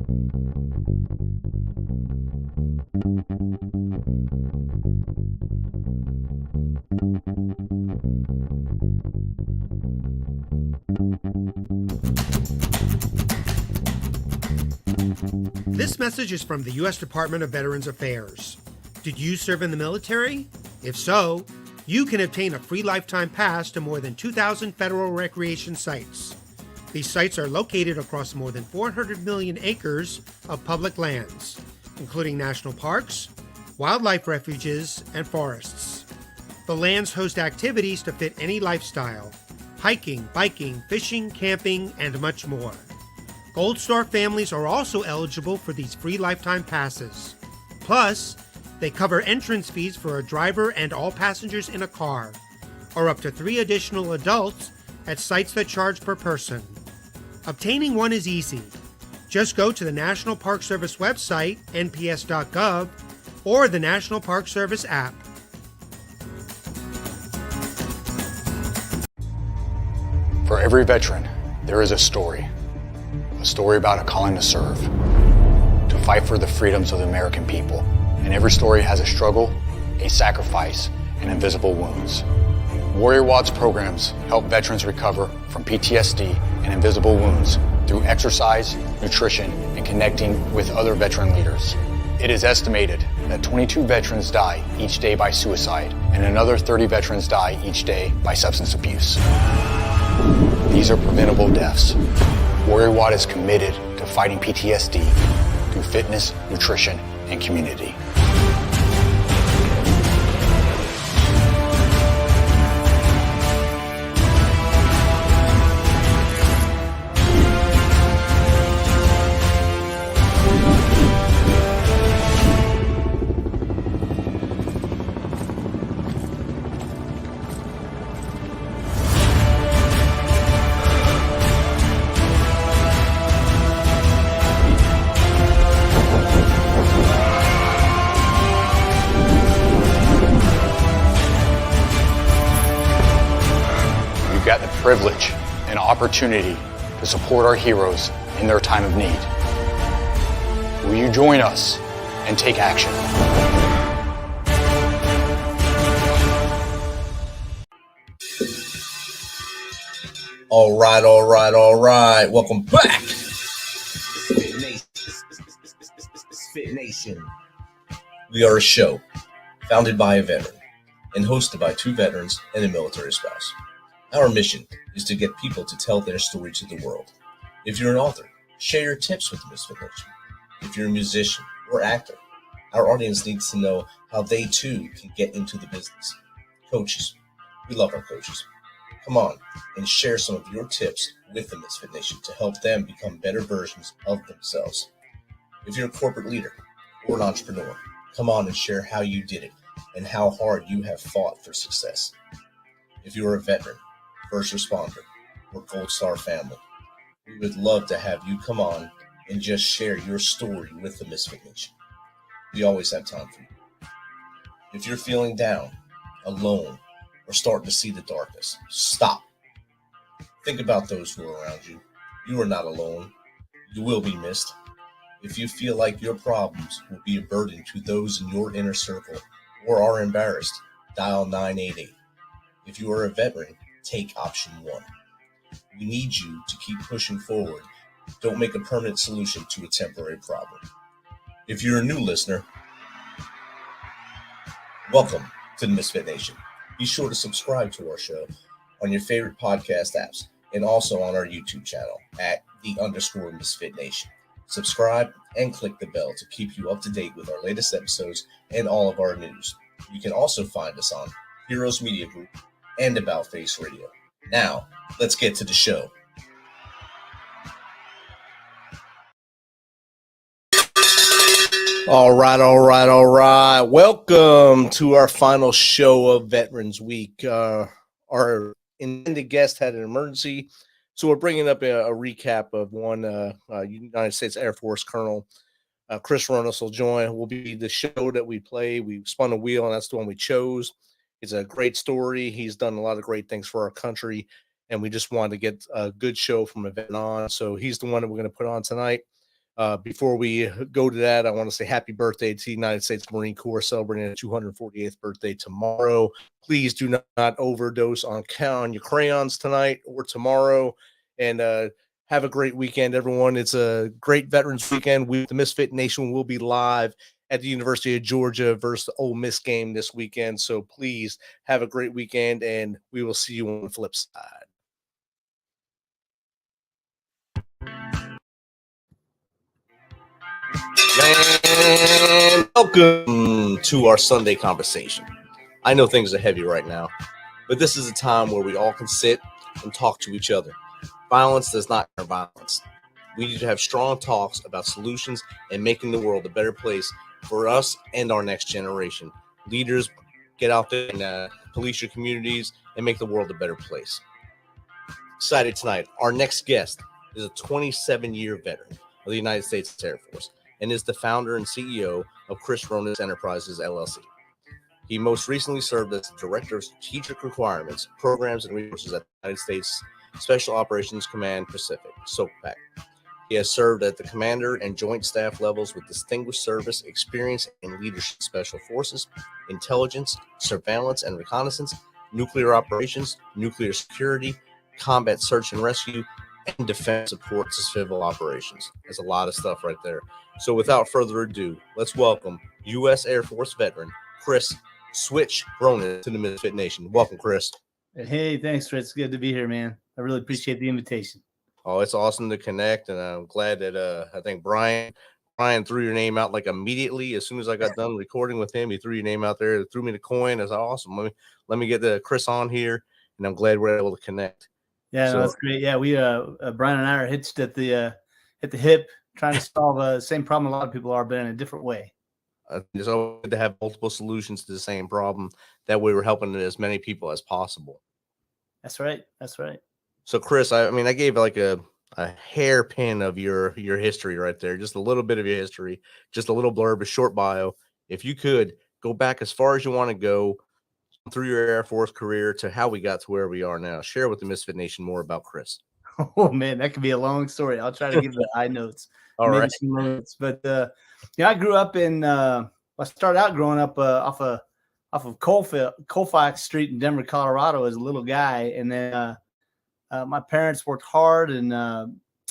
This message is from the U.S. Department of Veterans Affairs. Did you serve in the military? If so, you can obtain a free lifetime pass to more than 2,000 federal recreation sites. These sites are located across more than 400 million acres of public lands, including national parks, wildlife refuges, and forests. The lands host activities to fit any lifestyle: hiking, biking, fishing, camping, and much more. Gold Star families are also eligible for these free lifetime passes. Plus, they cover entrance fees for a driver and all passengers in a car, or up to 3 additional adults at sites that charge per person. Obtaining one is easy. Just go to the National Park Service website, nps.gov, or the National Park Service app. For every veteran, there is a story about a calling to serve, to fight for the freedoms of the American people. And every story has a struggle, a sacrifice, and invisible wounds. Warrior Watts programs help veterans recover from PTSD and invisible wounds through exercise, nutrition, and connecting with other veteran leaders. It is estimated that 22 veterans die each day by suicide, and another 30 veterans die each day by substance abuse. These are preventable deaths. Warrior Watt is committed to fighting PTSD through fitness, nutrition, and community. Got the privilege and opportunity to support our heroes in their time of need. Will you join us and take action? All right. Welcome back. Fit Nation. We are a show founded by a veteran and hosted by 2 veterans and a military spouse. Our mission is to get people to tell their story to the world. If you're an author, share your tips with the Misfit Nation. If you're a musician or actor, our audience needs to know how they too can get into the business. Coaches, we love our coaches. Come on and share some of your tips with the Misfit Nation to help them become better versions of themselves. If you're a corporate leader or an entrepreneur, come on and share how you did it and how hard you have fought for success. If you're a veteran, first responder, or Gold Star family, we would love to have you come on and just share your story with the Misfit Nation. We always have time for you. If you're feeling down, alone, or starting to see the darkness, stop. Think about those who are around you. You are not alone. You will be missed. If you feel like your problems will be a burden to those in your inner circle or are embarrassed, dial 988. If you are a veteran, take option 1. We need you to keep pushing forward. Don't make a permanent solution to a temporary problem. If you're a new listener, welcome to the Misfit Nation. Be sure to subscribe to our show on your favorite podcast apps and also on our YouTube channel at @_Misfit Nation. Subscribe and click the bell to keep you up to date with our latest episodes and all of our news. You can also find us on Heroes Media Group and About Face Radio. Now, let's get to the show. All right. Welcome to our final show of Veterans Week. Our intended guest had an emergency, so we're bringing up a recap of one United States Air Force Colonel. Chris Ronos will be the show that we play. We spun a wheel, and that's the one we chose. It's a great story. He's done a lot of great things for our country, and we just wanted to get a good show from a veteran on. So he's the one that we're going to put on tonight. Before we go to that, I want to say happy birthday to the United States Marine Corps, celebrating their 248th birthday tomorrow. Please do not overdose on your crayons tonight or tomorrow. And have a great weekend, everyone. It's a great Veterans Weekend. The Misfit Nation will be live at the University of Georgia versus the Ole Miss game this weekend. So please have a great weekend, and we will see you on the flip side. And welcome to our Sunday conversation. I know things are heavy right now, but this is a time where we all can sit and talk to each other. Violence does not end violence. We need to have strong talks about solutions and making the world a better place for us and our next generation. Leaders, get out there and police your communities and make the world a better place. Excited tonight. Our next guest is a 27-year veteran of the United States Air Force and is the founder and CEO of Chris Ronis Enterprises, LLC. He most recently served as Director of Strategic Requirements, Programs, and Resources at the United States Special Operations Command Pacific, SOCPAC. He has served at the commander and joint staff levels with distinguished service, experience, and leadership, special forces, intelligence, surveillance and reconnaissance, nuclear operations, nuclear security, combat search and rescue, and defense support to civil operations. There's a lot of stuff right there. So without further ado, let's welcome U.S. Air Force veteran Chris Switch Ronis to the Misfit Nation. Welcome, Chris. Hey, thanks, Fred. It's good to be here, man. I really appreciate the invitation. Oh, it's awesome to connect, and I'm glad that I think Brian threw your name out like immediately as soon as I got done recording with him. He threw your name out there, threw me the coin. I was awesome. Let me get the Chris on here, and I'm glad we're able to connect. Yeah, no, that's great. Yeah, we Brian and I are hitched at the hip, trying to solve the same problem a lot of people are, but in a different way. It's always good to have multiple solutions to the same problem. That way, we're helping as many people as possible. That's right. That's right. So, Chris, I gave like a hairpin of your history right there, just a little bit of your history, just a little blurb, a short bio. If you could go back as far as you want to go through your Air Force career to how we got to where we are now, share with the Misfit Nation more about Chris. Oh man, that could be a long story. I'll try to give the high notes. All right. Some notes. But I grew up in. I started out growing up off of Colfax Street in Denver, Colorado, as a little guy, and then my parents worked hard and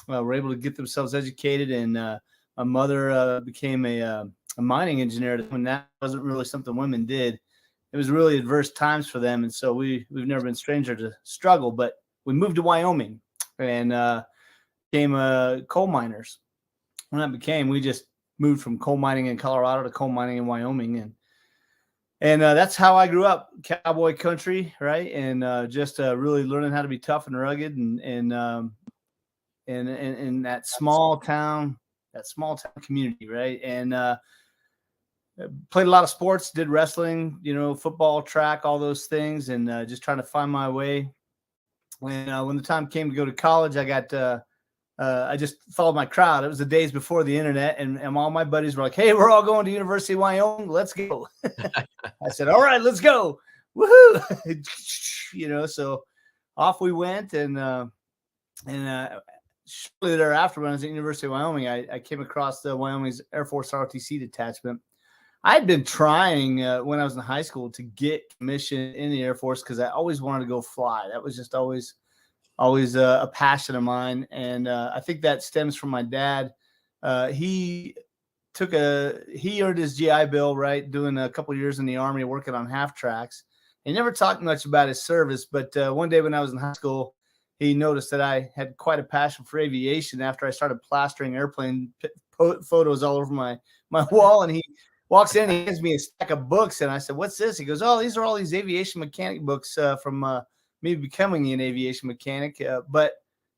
were able to get themselves educated. And my mother became a mining engineer, and that wasn't really something women did. It was really adverse times for them, and so we've never been stranger to struggle. But we moved to Wyoming and became coal miners. When that became, we just moved from coal mining in Colorado to coal mining in Wyoming, and that's how I grew up, cowboy country, right? And just really learning how to be tough and rugged, and in that small town community, right? And played a lot of sports, did wrestling, football, track, all those things, and just trying to find my way. When the time came to go to college, I just followed my crowd. It was the days before the internet, and all my buddies were like, "Hey, we're all going to University of Wyoming. Let's go." I said, "All right, let's go." Woohoo! So off we went, and shortly thereafter, when I was at University of Wyoming, I came across the Wyoming's Air Force ROTC detachment. I had been trying when I was in high school to get commissioned in the Air Force because I always wanted to go fly. That was just always a passion of mine. And I think that stems from my dad. He earned his GI Bill, right, doing a couple of years in the Army, working on half tracks. He never talked much about his service, but one day when I was in high school, he noticed that I had quite a passion for aviation after I started plastering airplane photos all over my wall. And he walks in, he hands me a stack of books, and I said, "What's this?" He goes, "Oh, these are all these aviation mechanic books from me becoming an aviation mechanic." But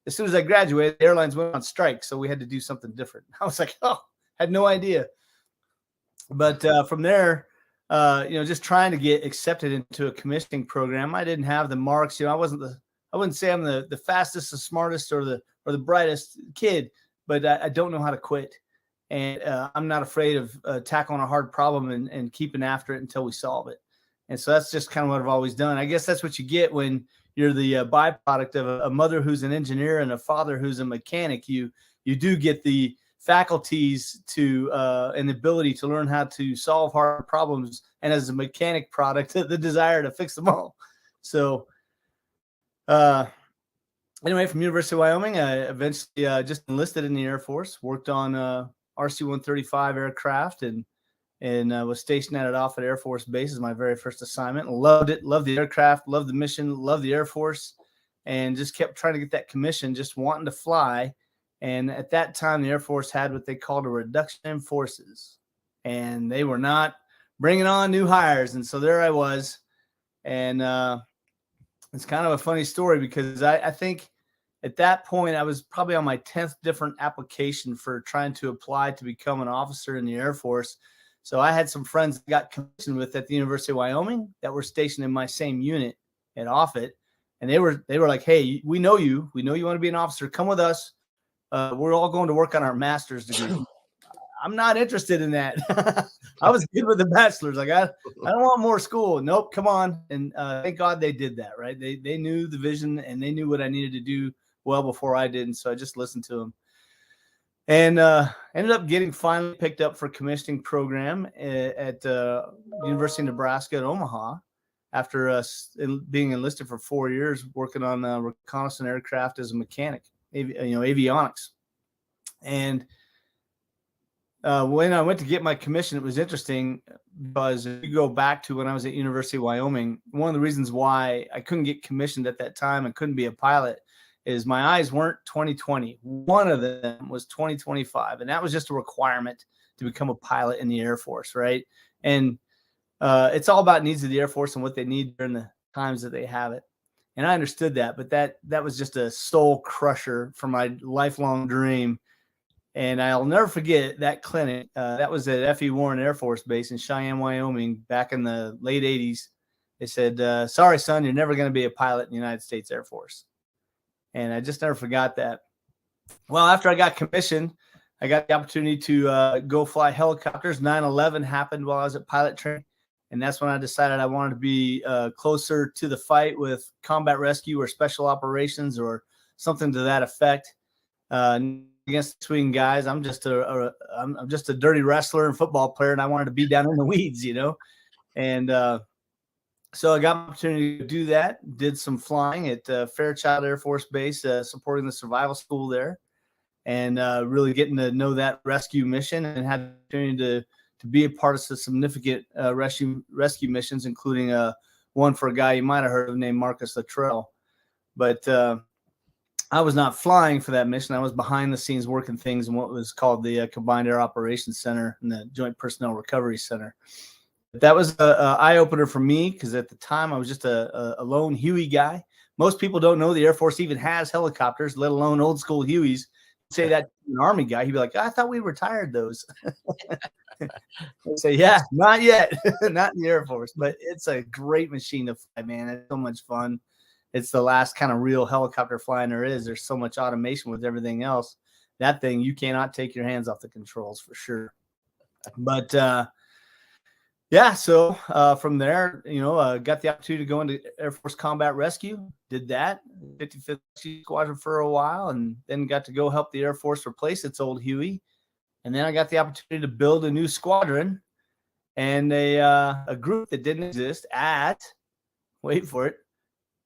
as soon as I graduated, the airlines went on strike, so we had to do something different. I was like, "Oh, had no idea." But from there, just trying to get accepted into a commissioning program, I didn't have the marks. I wouldn't say I'm the fastest, the smartest, or the brightest kid, but I don't know how to quit. And I'm not afraid of tackling a hard problem and keeping after it until we solve it. And so that's just kind of what I've always done. I guess that's what you get when you're the byproduct of a mother who's an engineer and a father who's a mechanic. You do get the faculties to and the ability to learn how to solve hard problems, and as a mechanic product, the desire to fix them all. So anyway, from University of Wyoming, I eventually just enlisted in the Air Force, worked on RC-135 aircraft, and was stationed at Offutt Air Force Base as my very first assignment. Loved it, loved the aircraft, loved the mission, loved the Air Force, and just kept trying to get that commission, just wanting to fly. And at that time, the Air Force had what they called a reduction in forces, and they were not bringing on new hires. And so there I was, and it's kind of a funny story because I think at that point I was probably on my 10th different application for trying to apply to become an officer in the Air Force. So I had some friends that got commissioned with at the University of Wyoming that were stationed in my same unit at Offutt. And they were like, hey, we know you want to be an officer. Come with us. We're all going to work on our master's degree. I'm not interested in that. I was good with the bachelor's. Like, I don't want more school. Nope, come on. And thank God they did that, right? They knew the vision and they knew what I needed to do well before I did. And so I just listened to them. And ended up getting finally picked up for commissioning program at University of Nebraska at Omaha after being enlisted for 4 years, working on reconnaissance aircraft as a mechanic, avionics. And when I went to get my commission, it was interesting because if you go back to when I was at University of Wyoming, one of the reasons why I couldn't get commissioned at that time and couldn't be a pilot is my eyes weren't 2020. One of them was 2025. And that was just a requirement to become a pilot in the Air Force, right? And it's all about needs of the Air Force and what they need during the times that they have it. And I understood that, but that was just a soul crusher for my lifelong dream. And I'll never forget that clinic. That was at F.E. Warren Air Force Base in Cheyenne, Wyoming, back in the late 80s. They said, sorry, son, you're never going to be a pilot in the United States Air Force. And I just never forgot that. Well, after I got commissioned, I got the opportunity to go fly helicopters. 9/11 happened while I was at pilot training. And that's when I decided I wanted to be closer to the fight with combat rescue or special operations or something to that effect. Against swing guys, I'm just a dirty wrestler and football player, and I wanted to be down in the weeds, And so I got an opportunity to do that. Did some flying at Fairchild Air Force Base, supporting the survival school there, and really getting to know that rescue mission, and had the opportunity to be a part of some significant rescue missions, including one for a guy you might have heard of named Marcus Luttrell. But I was not flying for that mission. I was behind the scenes working things in what was called the Combined Air Operations Center and the Joint Personnel Recovery Center. That was an eye-opener for me because at the time I was just a lone Huey guy. Most people don't know the Air Force even has helicopters, let alone old school Hueys. Say that to an Army guy, he'd be like, I thought we retired those. I'd say, yeah, not yet. Not in the Air Force, but it's a great machine to fly, man. It's so much fun. It's the last kind of real helicopter flying there is. There's so much automation with everything else. That thing, you cannot take your hands off the controls for sure. But yeah, so from there, got the opportunity to go into Air Force Combat Rescue. Did that, 55th Squadron for a while, and then got to go help the Air Force replace its old Huey. And then I got the opportunity to build a new squadron and a group that didn't exist at, wait for it,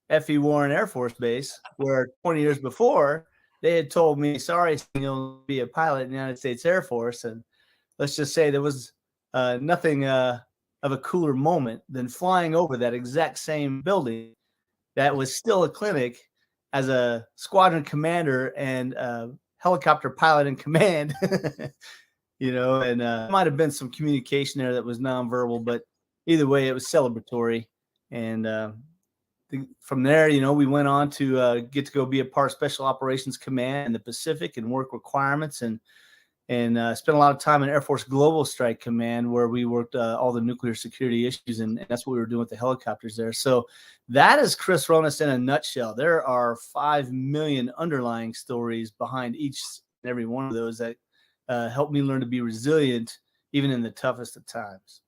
F.E. Warren Air Force Base, where 20 years before they had told me, sorry, you'll be a pilot in the United States Air Force. And let's just say there was nothing of a cooler moment than flying over that exact same building that was still a clinic as a squadron commander and helicopter pilot in command. And might have been some communication there that was nonverbal, but either way, it was celebratory. And from there, we went on to get to go be a part of Special Operations Command in the Pacific and work requirements, and spent a lot of time in Air Force Global Strike Command, where we worked all the nuclear security issues, and that's what we were doing with the helicopters there. So that is Chris Ronas in a nutshell. There are 5 million underlying stories behind each and every one of those that helped me learn to be resilient, even in the toughest of times.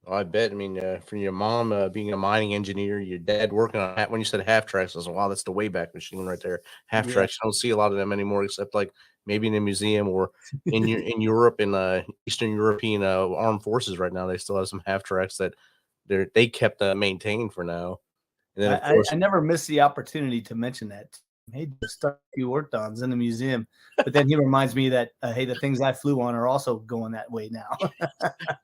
Oh, I bet. I mean, from your mom being a mining engineer, your dad working on when you said half tracks, I was like, wow, that's the Wayback Machine right there. Half Yeah. tracks. You don't see a lot of them anymore, except like maybe in a museum or in Europe, in Eastern European armed forces right now. They still have some half tracks that they kept maintained for now. And then of course, I never missed the opportunity to mention that. Hey, the stuff you worked on is in the museum, but then he reminds me that hey, the things I flew on are also going that way now.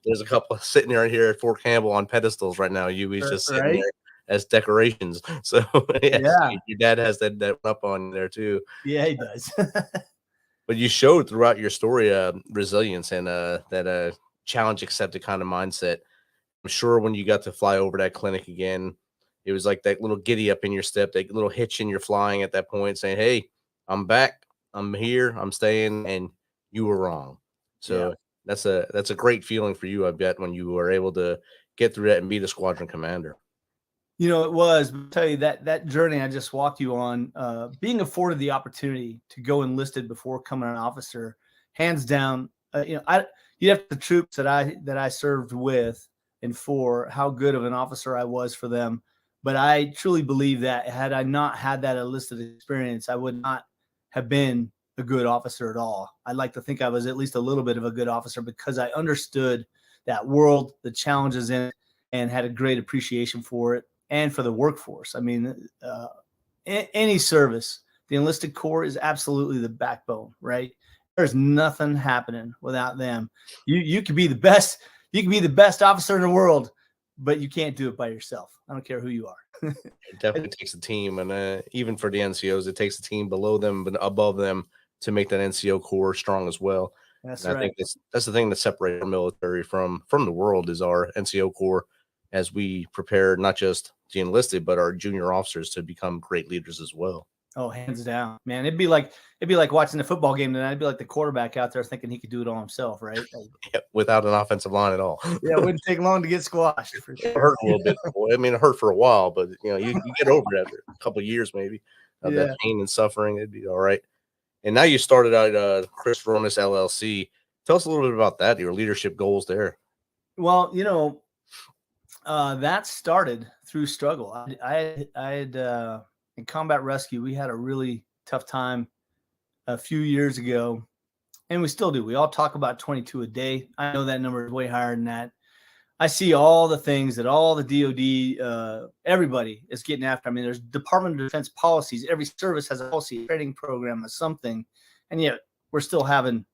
there's a couple sitting right here at Fort Campbell on pedestals right now. UV's just sitting Right? there as decorations. So yes, Yeah, your dad has that up on there too. yeah, he does. But you showed throughout your story resilience and that challenge accepted kind of mindset. I'm sure when you got to fly over that clinic again, it was like that little giddy up in your step, that little hitch in your flying at that point, saying, "Hey, I'm back. I'm here. I'm staying." And you were wrong. Yeah. So that's a great feeling for you, I bet, when you were able to get through that and be the squadron commander. You know, it was. But I'll tell you that journey I just walked you on, being afforded the opportunity to go enlisted before becoming an officer, hands down. You have the troops that I served with and for how good of an officer I was for them. But I truly believe that had I not had that enlisted experience, I would not have been a good officer at all. I'd like to think I was at least a little bit of a good officer because I understood that world, the challenges in it, and had a great appreciation for it and for the workforce. I mean, any service, the enlisted corps is absolutely the backbone, right? There's nothing happening without them. You could be the best. You can be the best officer in the world, but you can't do it by yourself. I don't care who you are. It definitely takes a team, and even for the NCOs, it takes a team below them but above them to make that NCO core strong as well. That's And I right. think that's the thing that separates our military from the world is our NCO core, as we prepare not just the enlisted but our junior officers to become great leaders as well. Oh, hands down, man. It'd be like watching a football game tonight. It'd be like the quarterback out there thinking he could do it all himself, right? Like, Yeah, without an offensive line at all. yeah, it wouldn't take long to get squashed for It sure. hurt a little bit. I mean, it hurt for a while, but you get over it after a couple of years, maybe of Yeah. that pain and suffering. It'd be all right. And now you started out Chris Ronis LLC. Tell us a little bit about that. Your leadership goals there. Well, that started through struggle. I had in combat rescue, we had a really tough time a few years ago, and we still do. We all talk about 22 a day. I know that number is way higher than that. I see all the things that all the DOD, everybody is getting after. I mean, there's Department of Defense policies. Every service has a policy, a training program, or something, and yet we're still having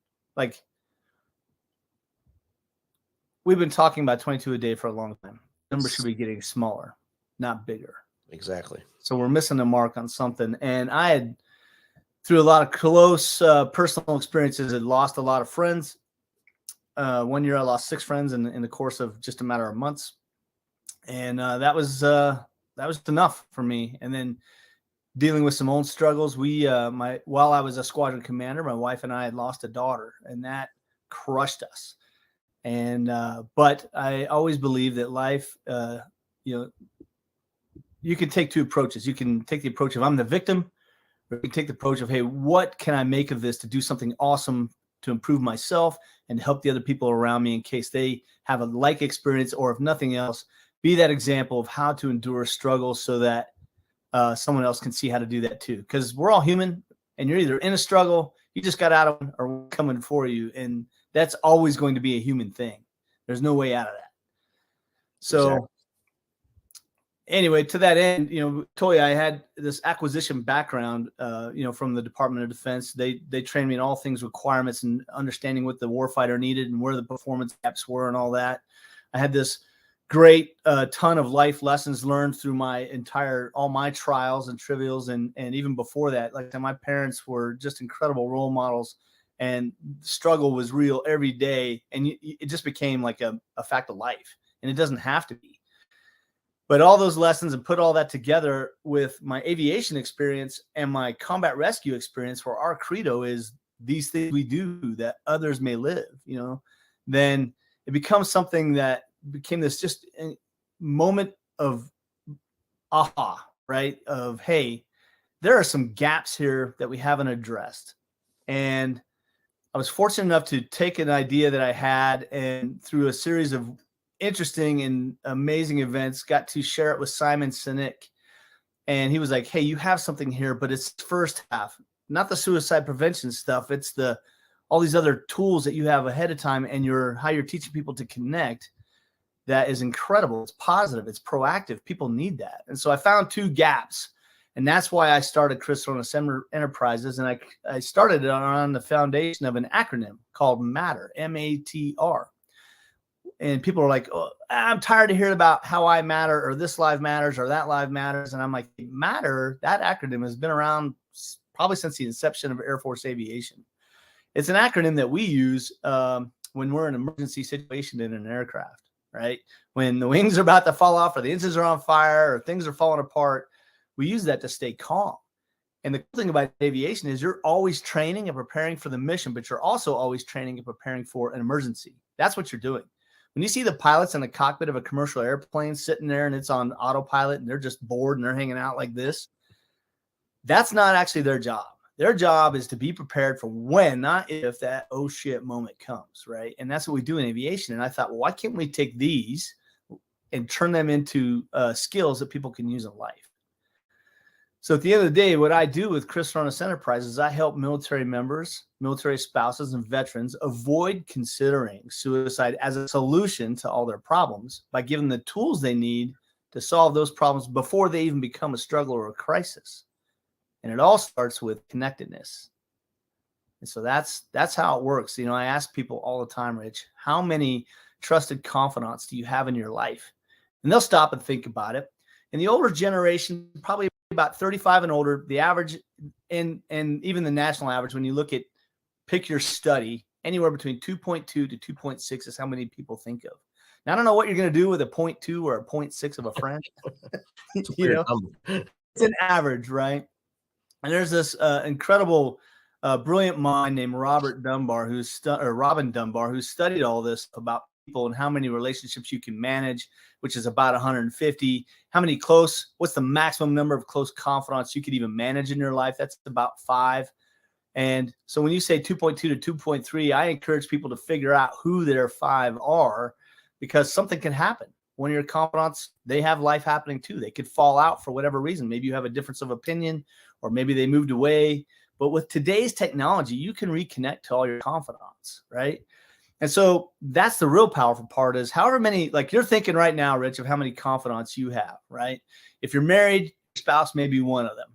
we've been talking about 22 a day for a long time. Numbers should be getting smaller, not bigger. Exactly. So we're missing the mark on something. And I had, through a lot of close personal experiences, had lost a lot of friends. 1 year I lost 6 friends in the course of just a matter of months. And that was enough for me. And then dealing with some own struggles, while I was a squadron commander, my wife and I had lost a daughter, and that crushed us. And but I always believe that life, you can take two approaches. You can take the approach of I'm the victim, or you can take the approach of, hey, what can I make of this to do something awesome to improve myself and to help the other people around me in case they have a like experience, or if nothing else, be that example of how to endure struggle so that someone else can see how to do that too. Because we're all human, and you're either in a struggle, you just got out of one, or coming for you, and that's always going to be a human thing. There's no way out of that. So Exactly. Anyway, to that end, Toya, I had this acquisition background, from the Department of Defense. They trained me in all things requirements and understanding what the warfighter needed and where the performance gaps were and all that. I had this great ton of life lessons learned through all my trials and trivials. And even before that, like my parents were just incredible role models, and struggle was real every day. And it just became like a fact of life, and it doesn't have to be. But all those lessons and put all that together with my aviation experience and my combat rescue experience, where our credo is these things we do that others may live, then it becomes something that became this just moment of aha, right? Of, hey, there are some gaps here that we haven't addressed. And I was fortunate enough to take an idea that I had, and through a series of interesting and amazing events. Got to share it with Simon Sinek. And he was like, hey, you have something here, but it's first half, not the suicide prevention stuff. It's all these other tools that you have ahead of time and how you're teaching people to connect. That is incredible. It's positive. It's proactive. People need that. And so I found 2 gaps. And that's why I started Crystal Enterprises. And I started it on the foundation of an acronym called MATTER, M-A-T-R. And people are like, oh, I'm tired of hearing about how I matter, or this life matters, or that life matters. And I'm like, MATTER, that acronym has been around probably since the inception of Air Force aviation. It's an acronym that we use when we're in an emergency situation in an aircraft, right? When the wings are about to fall off, or the engines are on fire, or things are falling apart, we use that to stay calm. And the cool thing about aviation is you're always training and preparing for the mission, but you're also always training and preparing for an emergency. That's what you're doing. When you see the pilots in the cockpit of a commercial airplane sitting there and it's on autopilot and they're just bored and they're hanging out like this, that's not actually their job. Their job is to be prepared for when, not if, that oh shit moment comes, right? And that's what we do in aviation. And I thought, well, why can't we take these and turn them into skills that people can use in life? So at the end of the day, what I do with Chris Furness Enterprises is I help military members, military spouses, and veterans avoid considering suicide as a solution to all their problems by giving them the tools they need to solve those problems before they even become a struggle or a crisis. And it all starts with connectedness. And so that's how it works. You know, I ask people all the time, Rich, how many trusted confidants do you have in your life? And they'll stop and think about it. In the older generation, probably about 35 and older, the average and even the national average, when you look at pick your study, anywhere between 2.2 to 2.6 is how many people think of. Now, I don't know what you're going to do with a 0.2 or a 0.6 of a friend. You know, it's an average, right? And there's this incredible, brilliant mind named Robin Dunbar, who's studied all this about people and how many relationships you can manage, which is about 150. How many what's the maximum number of close confidants you could even manage in your life? That's about 5. And so when you say 2.2 to 2.3, I encourage people to figure out who their 5 are, because something can happen. When your confidants, they have life happening too. They could fall out for whatever reason. Maybe you have a difference of opinion, or maybe they moved away. But with today's technology, you can reconnect to all your confidants, right? And so that's the real powerful part, is however many, like you're thinking right now, Rich, of how many confidants you have, right? If you're married, your spouse may be one of them.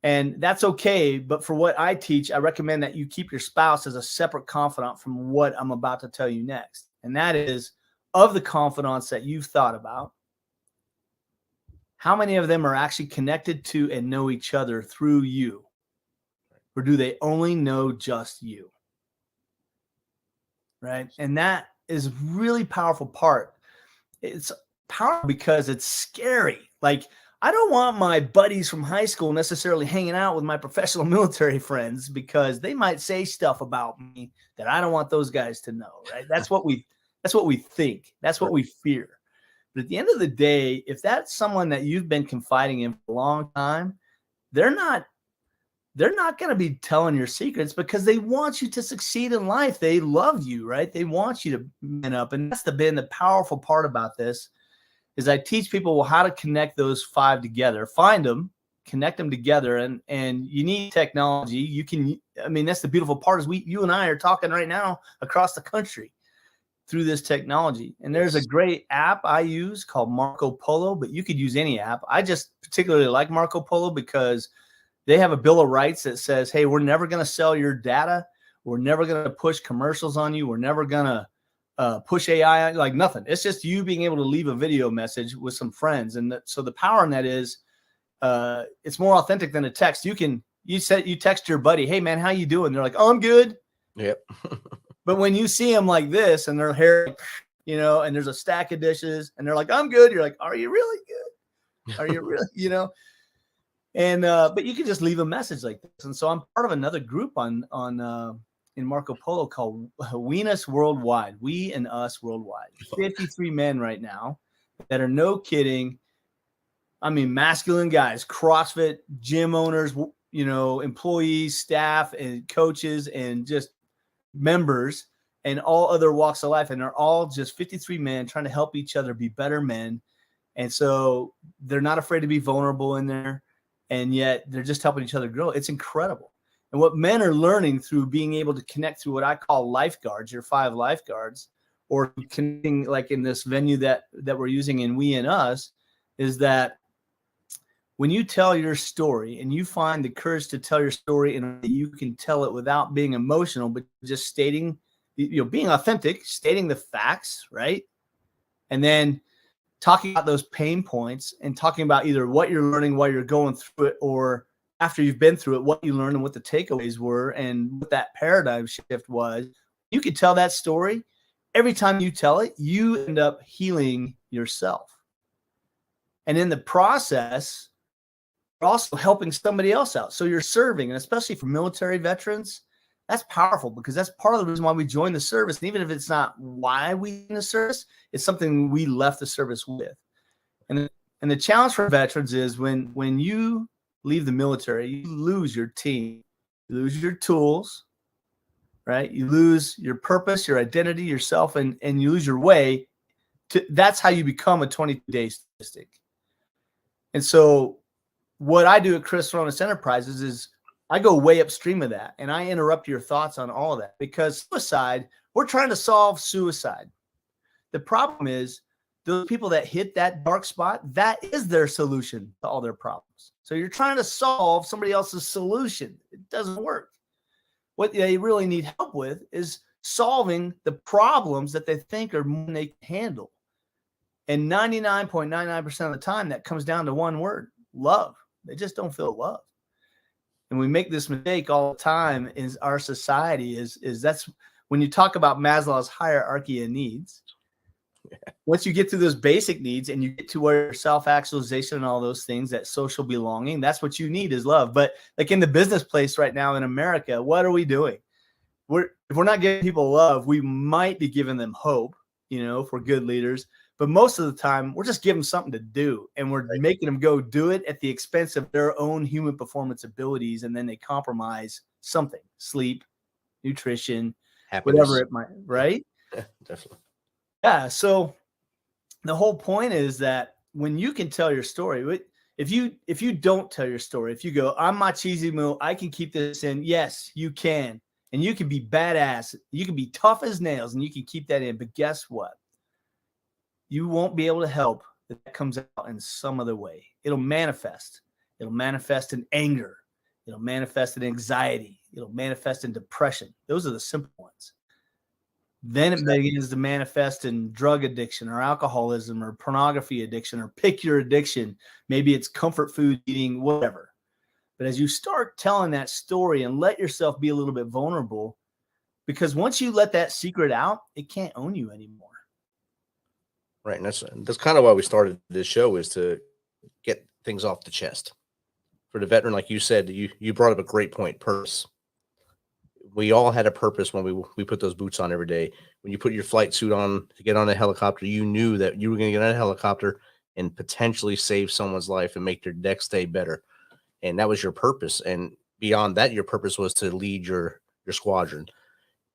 And that's okay. But for what I teach, I recommend that you keep your spouse as a separate confidant from what I'm about to tell you next. And that is, of the confidants that you've thought about, how many of them are actually connected to and know each other through you? Or do they only know just you? Right. And that is really powerful part. It's powerful because it's scary. Like, I don't want my buddies from high school necessarily hanging out with my professional military friends, because they might say stuff about me that I don't want those guys to know. Right. That's what we think. That's what we fear. But at the end of the day, if that's someone that you've been confiding in for a long time, they're not going to be telling your secrets, because they want you to succeed in life. They love you, right? They want you to man up. And that's been the powerful part about this, is I teach people how to connect those 5 together, find them, connect them together. And you need technology. You can, I mean, that's the beautiful part, is you and I are talking right now across the country through this technology. And there's a great app I use called Marco Polo, but you could use any app. I just particularly like Marco Polo because they have a bill of rights that says, hey, we're never going to sell your data. We're never going to push commercials on you. We're never going to push AI, like nothing. It's just you being able to leave a video message with some friends. And so the power in that is it's more authentic than a text. You text your buddy, hey man, how you doing? They're like, oh, I'm good. Yep. But when you see them like this and their hair, you know, and there's a stack of dishes and they're like, I'm good. You're like, are you really good? Are you really, you know? And, but you can just leave a message like this. And so I'm part of another group in Marco Polo called We and Us Worldwide, We and Us Worldwide, 53 men right now that are, no kidding, I mean, masculine guys, CrossFit gym owners, you know, employees, staff, and coaches, and just members. and all other walks of life. And they're all just 53 men trying to help each other be better men. And so they're not afraid to be vulnerable in there. And yet they're just helping each other grow. It's incredible. And what men are learning through being able to connect through what I call lifeguards, your 5 lifeguards, or connecting like in this venue that we're using in We and Us, is that when you tell your story and you find the courage to tell your story and you can tell it without being emotional, but just stating, being authentic, stating the facts, right? And then talking about those pain points and talking about either what you're learning while you're going through it, or after you've been through it, what you learned and what the takeaways were and what that paradigm shift was. You could tell that story. Every time you tell it, you end up healing yourself. And in the process, you're also helping somebody else out. So you're serving, and especially for military veterans, that's powerful because that's part of the reason why we joined the service. And even if it's not why we in the service, it's something we left the service with. And the challenge for veterans is when you leave the military, you lose your team, you lose your tools, right? You lose your purpose, your identity, yourself, and you lose your way. That's how you become a 22-day statistic. And so what I do at Chris Ronis Enterprises is I go way upstream of that, and I interrupt your thoughts on all of that, because suicide, we're trying to solve suicide. The problem is those people that hit that dark spot, that is their solution to all their problems. So you're trying to solve somebody else's solution. It doesn't work. What they really need help with is solving the problems that they think are more than they can handle. And 99.99% of the time, that comes down to one word: love. They just don't feel love. And we make this mistake all the time in our society is that's when you talk about Maslow's hierarchy of needs. Once you get to those basic needs and you get to where self-actualization and all those things, that social belonging, that's what you need is love. But like in the business place right now in America, what are we doing? If we're not giving people love, we might be giving them hope, if we're good leaders. But most of the time, we're just giving them something to do, and we're making them go do it at the expense of their own human performance abilities, and then they compromise something: sleep, nutrition, happiness, whatever it might, right? Yeah, definitely. Yeah. So the whole point is that when you can tell your story, if you don't tell your story, if you go, I'm machismo, I can keep this in. Yes, you can. And you can be badass. You can be tough as nails, and you can keep that in. But guess what? You won't be able to help if that comes out in some other way. It'll manifest. It'll manifest in anger. It'll manifest in anxiety. It'll manifest in depression. Those are the simple ones. Then it begins to manifest in drug addiction or alcoholism or pornography addiction, or pick your addiction. Maybe it's comfort food eating, whatever. But as you start telling that story and let yourself be a little bit vulnerable, because once you let that secret out, it can't own you anymore. Right. And that's kind of why we started this show, is to get things off the chest. For the veteran, like you said, you brought up a great point: purpose. We all had a purpose when we put those boots on every day. When you put your flight suit on to get on a helicopter, you knew that you were going to get on a helicopter and potentially save someone's life and make their next day better. And that was your purpose. And beyond that, your purpose was to lead your squadron.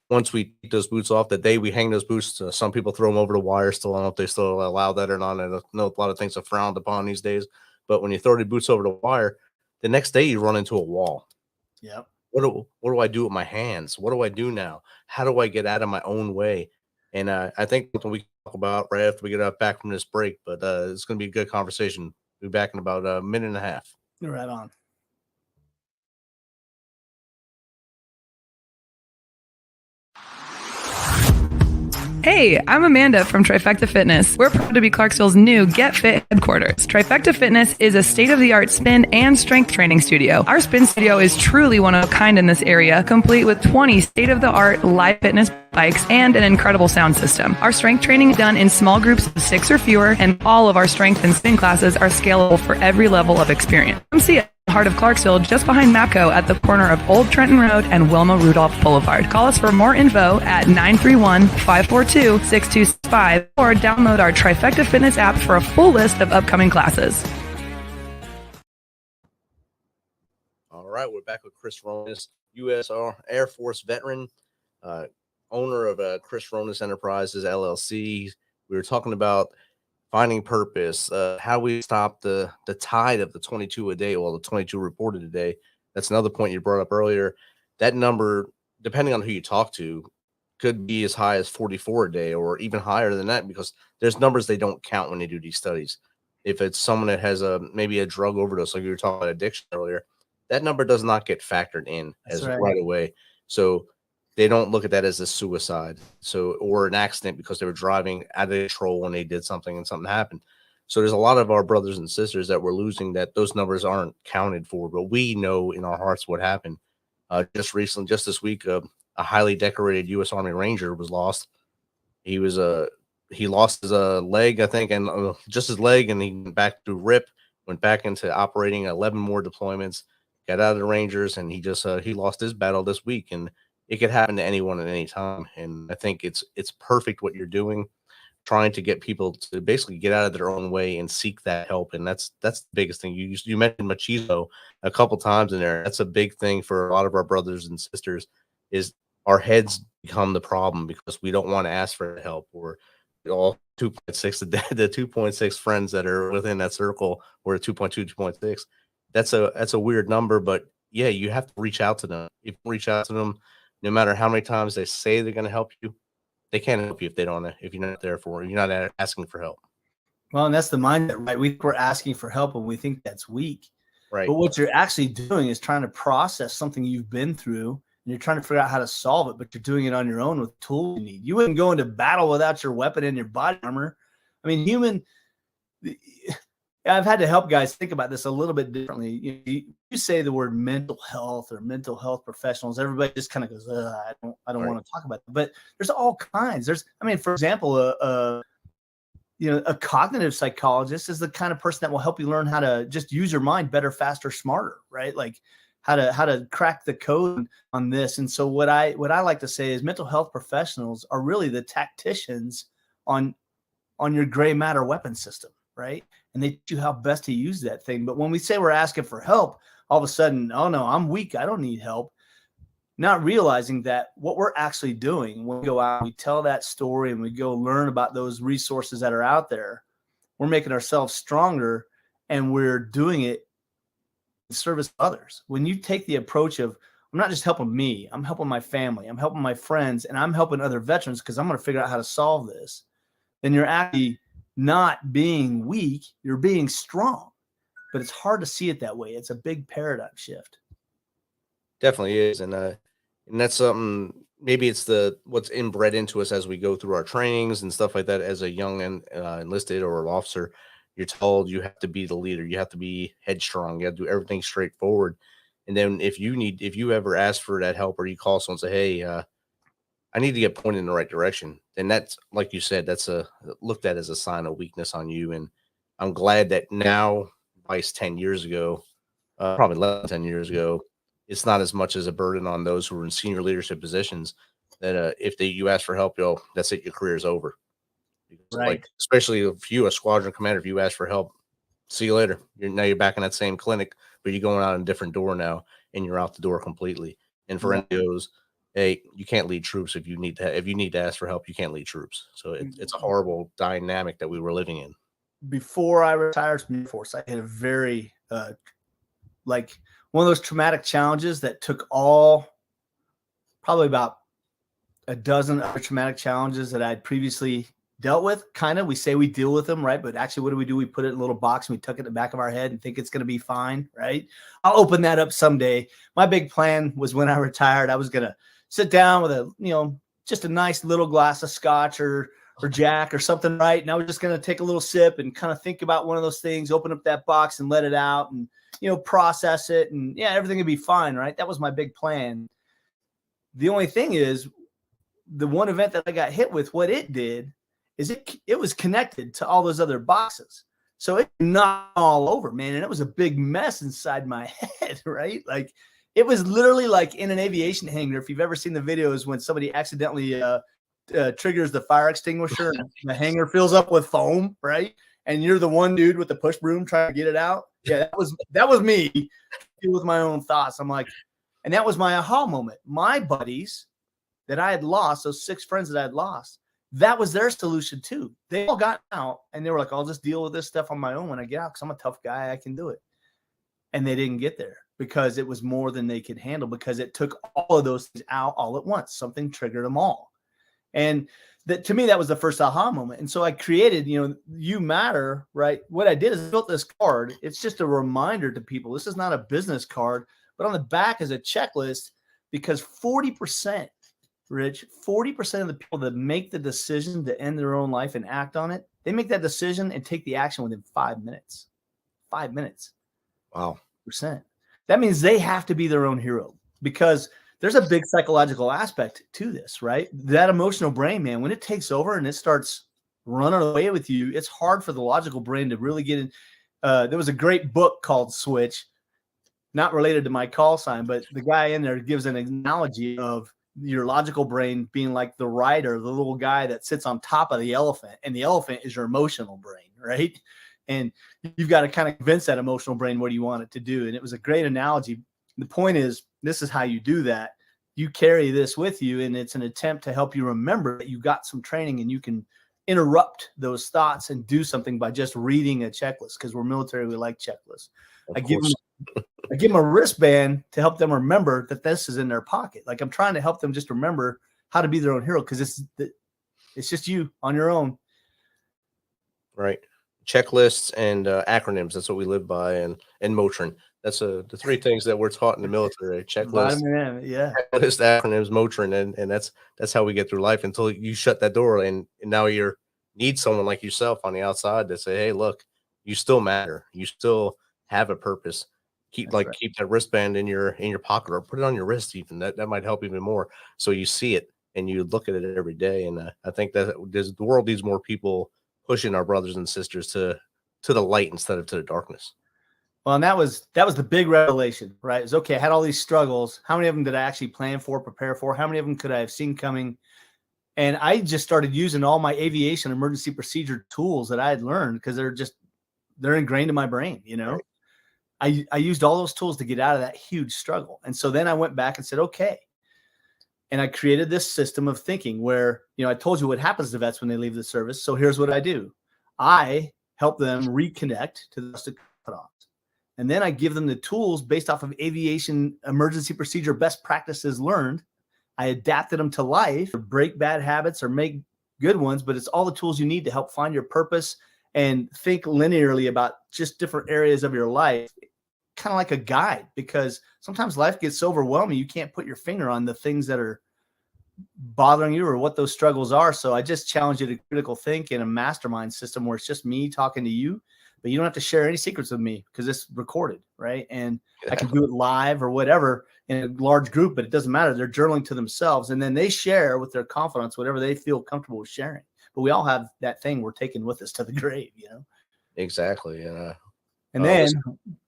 Once we take those boots off, the day we hang those boots, some people throw them over the wire still. I don't know if they still allow that or not. I know a lot of things are frowned upon these days. But when you throw the boots over the wire, the next day you run into a wall. Yep. What do I do with my hands? What do I do now? How do I get out of my own way? And I think when we talk about right after we get back from this break, but it's going to be a good conversation. We'll be back in about a minute and a half. Right on. Hey, I'm Amanda from Trifecta Fitness. We're proud to be Clarksville's new Get Fit headquarters. Trifecta Fitness is a state-of-the-art spin and strength training studio. Our spin studio is truly one of a kind in this area, complete with 20 state-of-the-art live fitness bikes and an incredible sound system. Our strength training is done in small groups of 6 or fewer, and all of our strength and spin classes are scalable for every level of experience. Come see us. Heart of Clarksville, just behind MAPCO at the corner of Old Trenton Road and Wilma Rudolph Boulevard. Call us for more info at 931-542-6265 or download our Trifecta Fitness app for a full list of upcoming classes. All right, we're back with Chris Ronis, U.S. Air Force veteran, owner of Chris Ronas Enterprises LLC. We were talking about finding purpose, how we stop the tide of the 22 a day, well, the 22 reported a day. That's another point you brought up earlier. That number, depending on who you talk to, could be as high as 44 a day or even higher than that, because there's numbers they don't count when they do these studies. If it's someone that has maybe a drug overdose, like you were talking about addiction earlier, that number does not get factored in right away. So they don't look at that as a suicide, or an accident because they were driving out of control when they did something and something happened. So there's a lot of our brothers and sisters that we're losing that those numbers aren't counted for, but we know in our hearts what happened. Just this week, a highly decorated U.S. Army Ranger was lost. He lost his leg, I think, and just his leg, and he went back to RIP, went back into operating 11 more deployments, got out of the Rangers, and he lost his battle this week. And it could happen to anyone at any time. And I think it's perfect what you're doing, trying to get people to basically get out of their own way and seek that help. And that's the biggest thing. You mentioned machismo a couple times in there. That's a big thing for a lot of our brothers and sisters, is our heads become the problem because we don't want to ask for help, or all 2.6, the 2.6 friends that are within that circle, or 2.2, 2.6. That's a weird number, but yeah, you have to reach out to them. If you reach out to them, no matter how many times they say they're going to help you, they can't help you if you're not there for it. You're not asking for help. Well, and that's the mindset, right? We're asking for help and we think that's weak. Right. But what you're actually doing is trying to process something you've been through, and you're trying to figure out how to solve it, but you're doing it on your own with tools you need. You wouldn't go into battle without your weapon and your body armor. I mean, I've had to help guys think about this a little bit differently. You say the word mental health or mental health professionals, everybody just kind of goes, I don't want to talk about it. But there's all kinds. For example, a cognitive psychologist is the kind of person that will help you learn how to just use your mind better, faster, smarter, right? Like how to crack the code on this. And so what I like to say is mental health professionals are really the tacticians on your gray matter weapon system, right? And they teach you how best to use that thing. But when we say we're asking for help, all of a sudden, oh no, I'm weak, I don't need help. Not realizing that what we're actually doing when we go out, we tell that story and we go learn about those resources that are out there, we're making ourselves stronger, and we're doing it in service of others. When you take the approach of, I'm not just helping me, I'm helping my family, I'm helping my friends, and I'm helping other veterans because I'm going to figure out how to solve this, then you're actually not being weak, you're being strong. But it's hard to see it that way. It's a big paradigm shift. Definitely is. And that's something, maybe it's what's inbred into us as we go through our trainings and stuff like that. As a young and enlisted or officer, you're told you have to be the leader, you have to be headstrong, you have to do everything straightforward. And then if you ever ask for that help, or you call someone and say, hey, I need to get pointed in the right direction, then that's, like you said, that's looked at as a sign of weakness on you. And I'm glad that now, 10 years ago, probably less than 10 years ago, it's not as much as a burden on those who are in senior leadership positions, that if you ask for help, that's it, your career is over. Right. Like, especially if you, a squadron commander, if you ask for help, see you later. You're back in that same clinic, but you're going out a different door now, and you're out the door completely. And for NCOs, hey, you can't lead troops if you need to ask for help. You can't lead troops. So it's a horrible dynamic that we were living in. Before I retired from the Air Force, I had a very one of those traumatic challenges that took probably about a dozen other traumatic challenges that I'd previously dealt with. We say we deal with them, right? But actually, what do? We put it in a little box and we tuck it in the back of our head and think it's going to be fine, right? I'll open that up someday. My big plan was, when I retired, I was going to sit down with just a nice little glass of scotch or Jack or something, right? And I was just going to take a little sip and kind of think about one of those things, open up that box and let it out and, process it. And everything would be fine, right? That was my big plan. The only thing is, the one event that I got hit with, what it did is it was connected to all those other boxes. So it knocked all over, man. And it was a big mess inside my head, right? Like, it was literally like in an aviation hangar. If you've ever seen the videos when somebody accidentally triggers the fire extinguisher and the hangar fills up with foam, right? And you're the one dude with the push broom trying to get it out. Yeah, that was me with my own thoughts. I'm like, and that was my aha moment. My buddies that I had lost, those 6 friends that I had lost, that was their solution too. They all got out and they were like, I'll just deal with this stuff on my own when I get out because I'm a tough guy. I can do it. And they didn't get there because it was more than they could handle, because it took all of those things out all at once. Something triggered them all. And that, to me, that was the first aha moment. And so I created, You Matter, right? What I did is built this card. It's just a reminder to people. This is not a business card, but on the back is a checklist, because 40%, Rich, 40% of the people that make the decision to end their own life and act on it, they make that decision and take the action within 5 minutes. 5 minutes. Wow. Percent. That means they have to be their own hero, because there's a big psychological aspect to this, right? That emotional brain, man, when it takes over and it starts running away with you, it's hard for the logical brain to really get in. There was a great book called Switch, not related to my call sign, but the guy in there gives an analogy of your logical brain being like the rider, the little guy that sits on top of the elephant, and the elephant is your emotional brain, right? And you've got to kind of convince that emotional brain what do you want it to do. And it was a great analogy. The point is, this is how you do that. You carry this with you, and it's an attempt to help you remember that you got some training and you can interrupt those thoughts and do something by just reading a checklist, because we're military. We like checklists. I give them a wristband to help them remember that this is in their pocket. Like, I'm trying to help them just remember how to be their own hero, because it's just you on your own. Right. Checklists and acronyms. That's what we live by. And Motrin. That's the 3 things that we're taught in the military. Checklist, checklist, acronyms, Motrin. And that's how we get through life until you shut that door. And now you need someone like yourself on the outside to say, hey, look, you still matter. You still have a purpose. Keep that wristband in your pocket, or put it on your wrist. Even that might help even more. So you see it and you look at it every day. And I think that the world needs more people pushing our brothers and sisters to the light instead of to the darkness. Well, and that was the big revelation, right? It's okay. I had all these struggles. How many of them did I actually plan for, prepare for? How many of them could I have seen coming? And I just started using all my aviation emergency procedure tools that I had learned, because they're ingrained in my brain. Right. I used all those tools to get out of that huge struggle. And so then I went back and said, okay. And I created this system of thinking where, I told you what happens to vets when they leave the service. So here's what I do. I help them reconnect to the cutoffs. And then I give them the tools based off of aviation emergency procedure best practices learned. I adapted them to life, or break bad habits or make good ones, but it's all the tools you need to help find your purpose and think linearly about just different areas of your life, kind of like a guide, because sometimes life gets so overwhelming you can't put your finger on the things that are bothering you or what those struggles are. So I just challenge you to critical think in a mastermind system where it's just me talking to you, but you don't have to share any secrets with me because it's recorded, right? And I can do it live or whatever in a large group, but it doesn't matter. They're journaling to themselves, and then they share with their confidence whatever they feel comfortable with sharing. But we all have that thing we're taking with us to the grave, Exactly. And then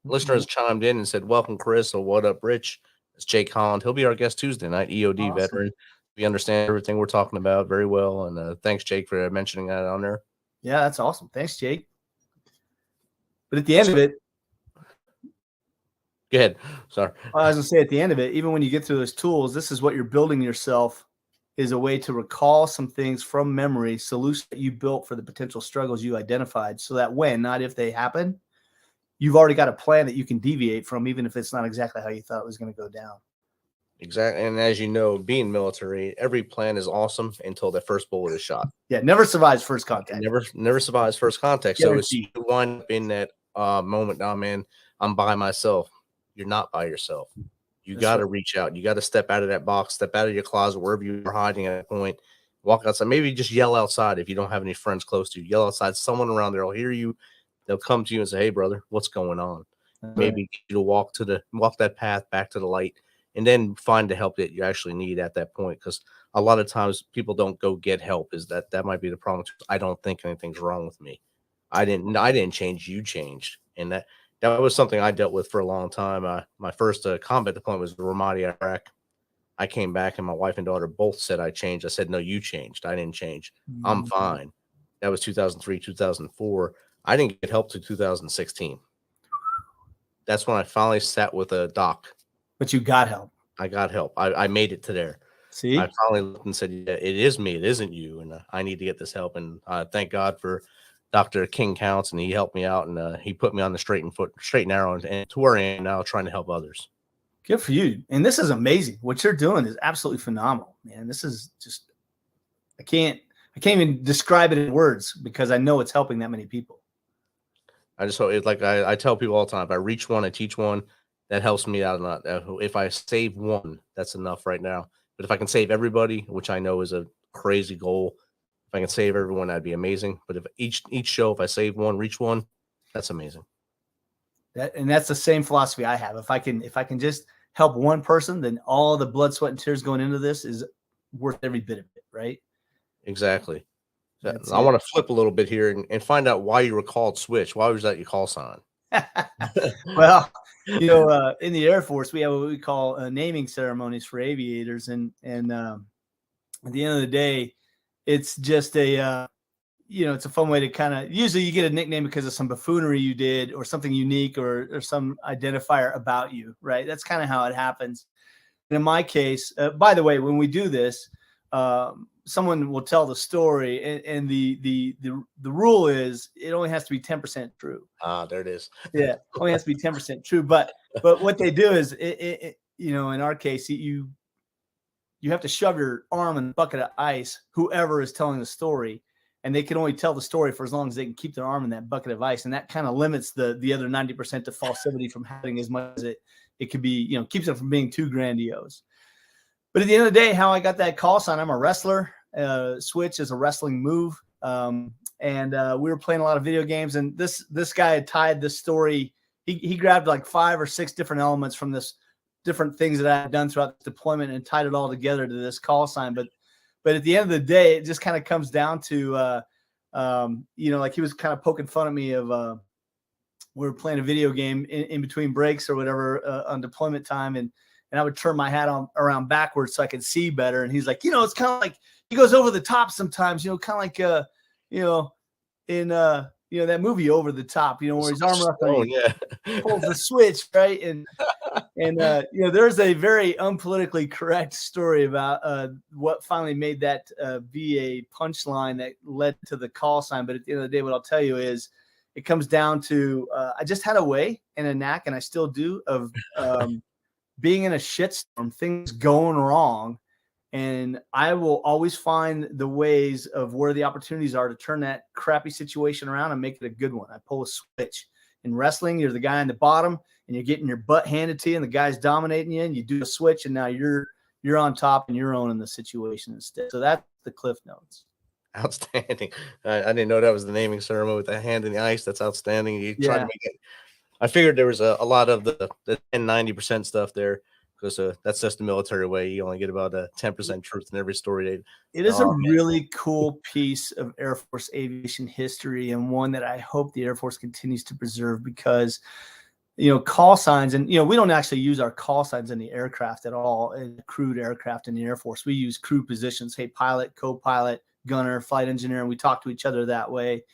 listeners chimed in and said, welcome, Chris, or what up, Rich? It's Jake Holland. He'll be our guest Tuesday night, EOD awesome. Veteran. We understand everything we're talking about very well. And thanks, Jake, for mentioning that on there. Yeah, that's awesome. Thanks, Jake. But at the end of it, go ahead. Sorry. I was going to say, at the end of it, even when you get through those tools, this is what you're building yourself, is a way to recall some things from memory, solutions that you built for the potential struggles you identified, so that when, not if they happen, you've already got a plan that you can deviate from, even if it's not exactly how you thought it was going to go down. Exactly. And as you know, being military, every plan is awesome until the first bullet is shot. Yeah, never survives first contact. Never survives first contact. So it's you wind up in that moment, oh man, I'm by myself. You're not by yourself. You got to reach out. You got to step out of that box, step out of your closet, wherever you are hiding at that point. Walk outside. Maybe just yell outside if you don't have any friends close to you. Yell outside. Someone around there will hear you. They'll come to you and say, hey, brother, what's going on? Maybe you walk that path back to the light, and then find the help that you actually need at that point. Because a lot of times people don't go get help. Is that might be the problem. I don't think anything's wrong with me. I didn't change. You changed. And that was something I dealt with for a long time. My first combat deployment was Ramadi, Iraq. I came back and my wife and daughter both said I changed. I said, no, you changed. I didn't change. I'm fine. That was 2003, 2004. I didn't get help to 2016. That's when I finally sat with a doc. But you got help. I got help. I made it to there. See, I finally looked and said, yeah, it is me. It isn't you. And I need to get this help. And thank God for Dr. King Counts. And he helped me out. And he put me on the straight and narrow and to where I am now trying to help others. good for you. And this is amazing. What you're doing is absolutely phenomenal, man. This is just, I can't even describe it in words because I know it's helping that many people. I just hope it's like I tell people all the time, if I reach one, I teach one. That helps me out a lot. If I save one, that's enough right now. But if I can save everybody, which I know is a crazy goal, if I can save everyone, that'd be amazing. But if each show, if I save one, reach one, that's amazing. That's the same philosophy I have. If I can just help one person, then all the blood, sweat, and tears going into this is worth every bit of it, right? Exactly. That's I it. want to flip a little bit here and find out why you were called Switch. Why was that your call sign? Well, in the Air Force, we have what we call naming ceremonies for aviators, and at the end of the day, it's just a it's a fun way to kind of, usually you get a nickname because of some buffoonery you did or something unique or some identifier about you, right? That's kind of how it happens. And in my case, by the way, when we do this, someone will tell the story, and the rule is it only has to be 10% true. There it is. Yeah, only has to be 10% true. But what they do is, in our case, you have to shove your arm in a bucket of ice, whoever is telling the story, and they can only tell the story for as long as they can keep their arm in that bucket of ice, and that kind of limits the other 90% of falsity from happening as much as it could be, keeps it from being too grandiose. But at the end of the day, how I got that call sign, I'm a wrestler. Switch is a wrestling move. And we were playing a lot of video games, and this guy had tied this story. He grabbed like 5 or 6 different elements from this different things that I had done throughout the deployment and tied it all together to this call sign. But at the end of the day, it just kind of comes down to, like he was kind of poking fun at me of, we were playing a video game in between breaks or whatever on deployment time. And I would turn my hat on around backwards so I could see better. And he's like, it's kind of like he goes over the top sometimes, kind of like, in, that movie Over the Top, where his arm up and pulls the switch, right? And there's a very unpolitically correct story about what finally made that be a punchline that led to the call sign. But at the end of the day, what I'll tell you is it comes down to I just had a way and a knack, and I still do, of being in a shitstorm, things going wrong. And I will always find the ways of where the opportunities are to turn that crappy situation around and make it a good one. I pull a switch. In wrestling, you're the guy on the bottom and you're getting your butt handed to you and the guy's dominating you, and you do a switch and now you're on top and you're owning the situation instead. So that's the Cliff Notes. Outstanding. I didn't know that was the naming ceremony with the hand in the ice. That's outstanding. You tried to make it. I figured there was a lot of the 10-90% stuff there. Because that's just the military way. You only get about 10% truth in every story. It is a really cool piece of Air Force aviation history, and one that I hope the Air Force continues to preserve, because, call signs, and, we don't actually use our call signs in the aircraft at all, in crewed aircraft in the Air Force. We use crew positions. Hey, pilot, co-pilot, gunner, flight engineer, and we talk to each other that way.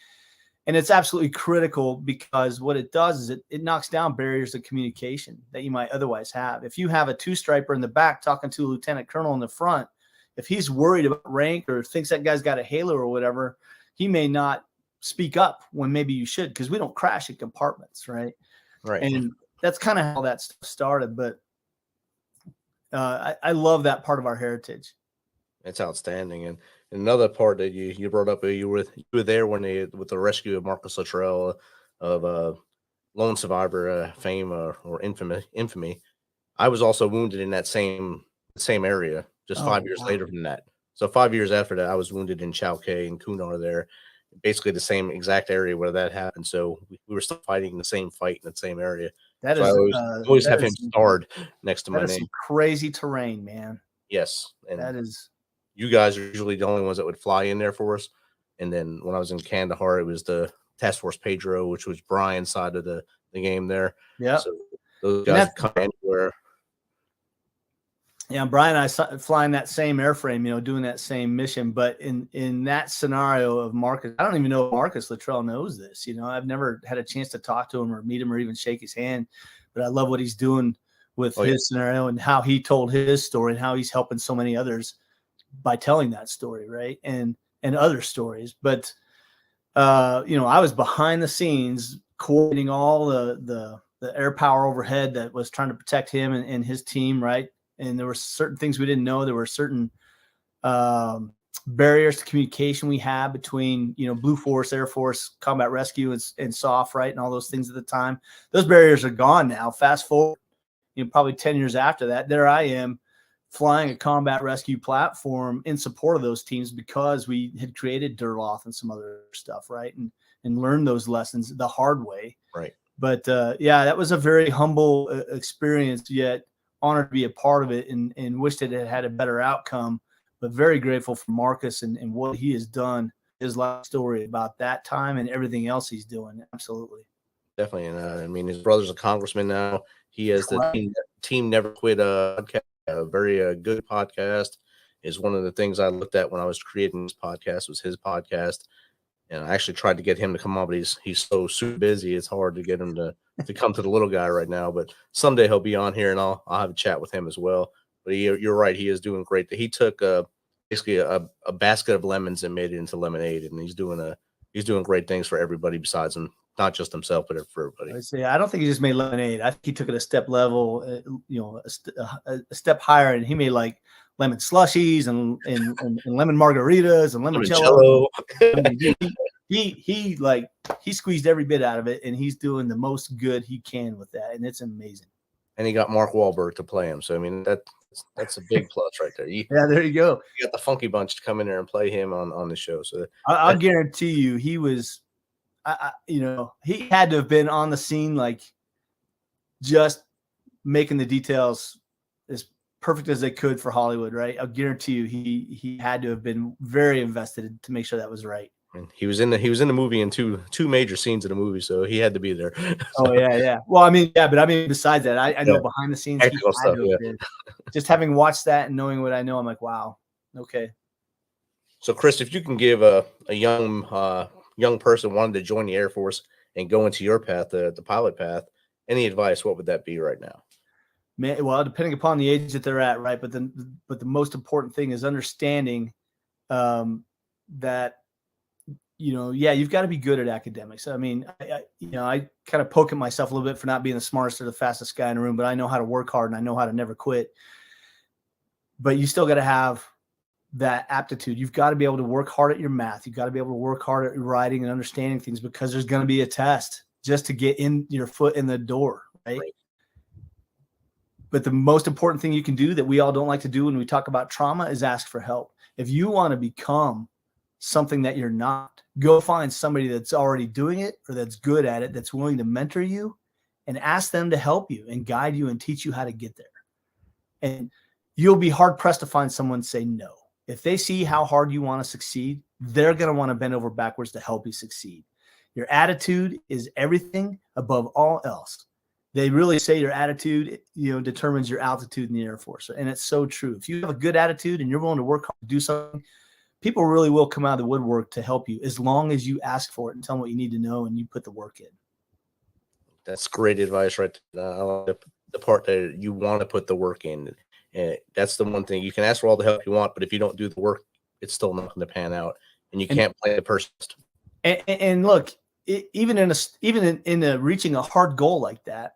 And it's absolutely critical, because what it does is it knocks down barriers of communication that you might otherwise have. If you have a 2-striper in the back talking to a lieutenant colonel in the front, if he's worried about rank or thinks that guy's got a halo or whatever, he may not speak up when maybe you should, because we don't crash in compartments, right? Right. And that's kind of how that stuff started. But I love that part of our heritage. It's outstanding. And another part that you brought up, you were there when with the rescue of Marcus Luttrell of lone survivor fame or infamy. I was also wounded in that same area just 5 years later from that. So 5 years after that, I was wounded in Chowkay and Kunar there, basically the same exact area where that happened. So we were still fighting the same fight in the same area. That so is I always have him starred next to my that is name. some crazy terrain, man. Yes, and that is. You guys are usually the only ones that would fly in there for us. And then when I was in Kandahar, it was the Task Force Pedro, which was Brian's side of the game there. Yeah. So those guys come anywhere. Yeah, Brian and I flying that same airframe, doing that same mission. But in that scenario of Marcus, I don't even know if Marcus Luttrell knows this. I've never had a chance to talk to him or meet him or even shake his hand. But I love what he's doing with his scenario and how he told his story and how he's helping so many others by telling that story, right? And other stories. But I was behind the scenes coordinating all the air power overhead that was trying to protect him and his team, right? And there were certain things we didn't know. There were certain barriers to communication we had between, Blue Force, Air Force, Combat Rescue, and SOF, right? And all those things at the time. Those barriers are gone now. Fast forward, probably 10 years after that, there I am flying a combat rescue platform in support of those teams because we had created Durloth and some other stuff, right? And learned those lessons the hard way. Right. But that was a very humble experience, yet honored to be a part of it and wished it had a better outcome, but very grateful for Marcus and what he has done, his life story about that time and everything else he's doing. Absolutely. Definitely. And his brother's a congressman now. He has the team Never Quit podcast, a very good podcast. Is one of the things I looked at when I was creating this podcast was his podcast. And I actually tried to get him to come on, but he's so super busy. It's hard to get him to come to the little guy right now. But someday he'll be on here, and I'll have a chat with him as well. But you're right, he is doing great. He took basically a basket of lemons and made it into lemonade, and he's doing great things for everybody besides him, not just himself, but for everybody. I don't think he just made lemonade. I think he took it a step level, a step higher, and he made like lemon slushies and lemon margaritas and limoncello. He squeezed every bit out of it, and he's doing the most good he can with that, and it's amazing. And he got Mark Wahlberg to play him, so I mean that's a big plus right there. There you go. You got the Funky Bunch to come in there and play him on the show. So I'll guarantee you, he was, he had to have been on the scene, like just making the details as perfect as they could for Hollywood, right? I'll guarantee you, he had to have been very invested to make sure that was right. And he was in the movie in two major scenes of the movie, so he had to be there. Oh yeah. Well, but besides that, I know behind the scenes, technical stuff. Just having watched that and knowing what I know, I'm like, wow, okay. So, Chris, if you can give a young person wanting to join the Air Force and go into your path, the pilot path, any advice, what would that be right now? Man, well, depending upon the age that they're at, right? But the most important thing is understanding that, you've got to be good at academics. I mean, I kind of poke at myself a little bit for not being the smartest or the fastest guy in the room, but I know how to work hard and I know how to never quit. But you still got to have that aptitude. You've got to be able to work hard at your math. You've got to be able to work hard at writing and understanding things, because there's going to be a test just to get in your foot in the door, right? But the most important thing you can do that we all don't like to do when we talk about trauma is ask for help. If you want to become something that you're not, go find somebody that's already doing it or that's good at it, that's willing to mentor you, and ask them to help you and guide you and teach you how to get there. And you'll be hard pressed to find someone say no. If they see how hard you want to succeed, they're going to want to bend over backwards to help you succeed. Your attitude is everything above all else. They really say your attitude, determines your altitude in the Air Force. And it's so true. If you have a good attitude and you're willing to work hard to do something, people really will come out of the woodwork to help you, as long as you ask for it and tell them what you need to know and you put the work in. That's great advice right there. I like the part that you want to put the work in. And that's the one thing. You can ask for all the help you want, but if you don't do the work, it's still not going to pan out, and you can't play the person. And look, even in reaching a hard goal like that,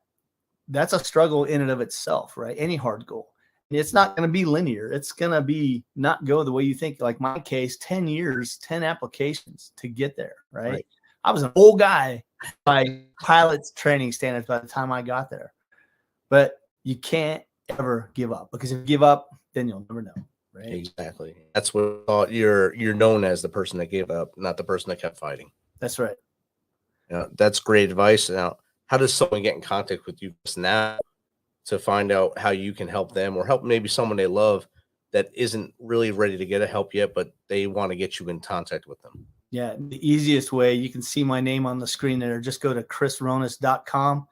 that's a struggle in and of itself, right? Any hard goal. It's not going to be linear. It's going to be not go the way you think. Like my case, 10 years, 10 applications to get there, right? I was an old guy by pilot's training standards by the time I got there. But you can't ever give up, because if you give up, then you'll never know, right? Exactly. That's what you're known as, the person that gave up, not the person that kept fighting. That's right. That's great advice. Now, how does someone get in contact with you now to find out how you can help them, or help maybe someone they love that isn't really ready to get a help yet, but they want to get you in contact with them? Yeah, the easiest way, you can see my name on the screen there. Just go to chrisronis.com.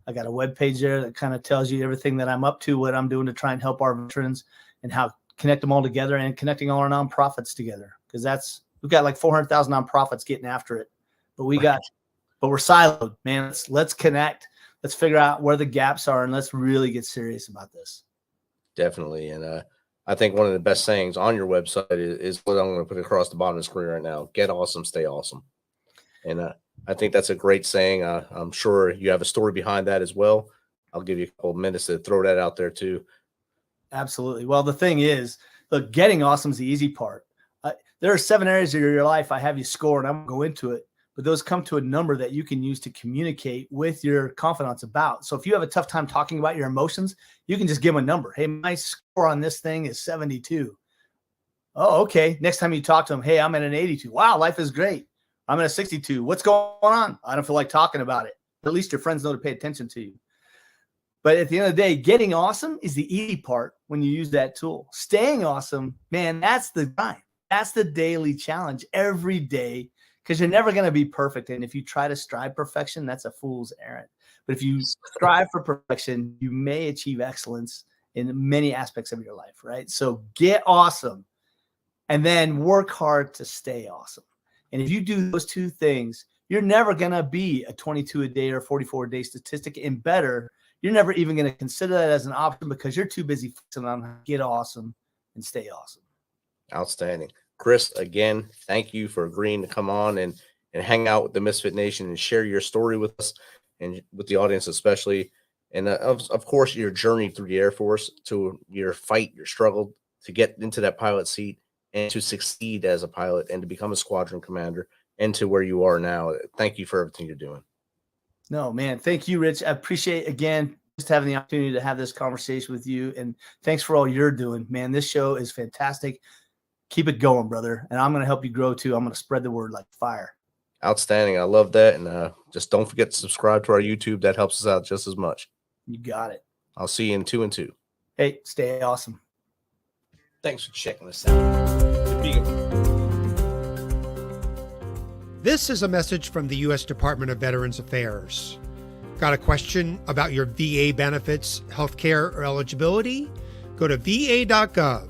I got a webpage there that kind of tells you everything that I'm up to, what I'm doing to try and help our veterans, and how connect them all together, and connecting all our nonprofits together. Because we've got like 400,000 nonprofits getting after it, but we're siloed, man. Let's connect. let's figure out where the gaps are and let's really get serious about this. Definitely. And I think one of the best sayings on your website is what I'm going to put across the bottom of the screen right now. Get awesome, stay awesome. And I think that's a great saying. I'm sure you have a story behind that as well. I'll give you a couple of minutes to throw that out there too. Absolutely. Well, the thing is, look, getting awesome is the easy part. There are 7 areas of your life I have you score, and I won't go into it, but those come to a number that you can use to communicate with your confidants about. So if you have a tough time talking about your emotions, you can just give them a number. Hey, my score on this thing is 72. Oh, okay. Next time you talk to them, hey, I'm at an 82. Wow, life is great. I'm at a 62. What's going on? I don't feel like talking about it. At least your friends know to pay attention to you. But at the end of the day, getting awesome is the easy part when you use that tool. Staying awesome, man, that's the grind. That's the daily challenge every day, because you're never going to be perfect. And if you try to strive perfection, that's a fool's errand. But if you strive for perfection, you may achieve excellence in many aspects of your life, right? So get awesome and then work hard to stay awesome. And if you do those 2 things, you're never going to be a 22 a day or 44 a day statistic. And better, you're never even going to consider that as an option because you're too busy focusing on how to get awesome and stay awesome. Outstanding. Chris, again, thank you for agreeing to come on and hang out with the Misfit Nation and share your story with us and with the audience especially. And of course, your journey through the Air Force, to your fight, your struggle to get into that pilot seat and to succeed as a pilot and to become a squadron commander and to where you are now. Thank you for everything you're doing. No, man. Thank you, Rich. I appreciate, again, just having the opportunity to have this conversation with you. And thanks for all you're doing, man. This show is fantastic. Keep it going, brother. And I'm going to help you grow too. I'm going to spread the word like fire. Outstanding. I love that. And just don't forget to subscribe to our YouTube. That helps us out just as much. You got it. I'll see you in 2 and 2. Hey, stay awesome. Thanks for checking us out. This is a message from the U.S. Department of Veterans Affairs. Got a question about your VA benefits, healthcare, or eligibility? Go to va.gov,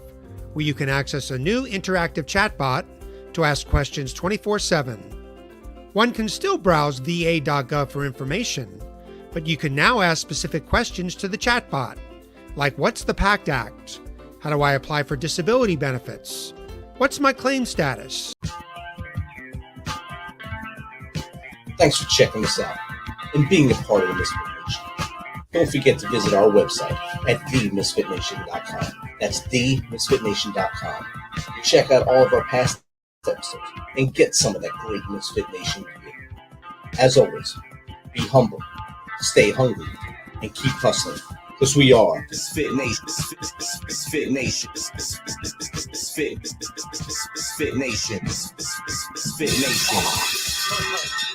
where you can access a new interactive chatbot to ask questions 24/7. One can still browse va.gov for information, but you can now ask specific questions to the chatbot, like what's the PACT Act? How do I apply for disability benefits? What's my claim status? Thanks for checking us out and being a part of the Misfit Nation. Don't forget to visit our website at themisfitnation.com. That's themisfitnation.com. Check out all of our past episodes and get some of that great Misfit Nation gear. As always, be humble, stay hungry, and keep hustling, because we are Misfit Nation. Misfit Nation. Misfit Nation. Misfit Nation.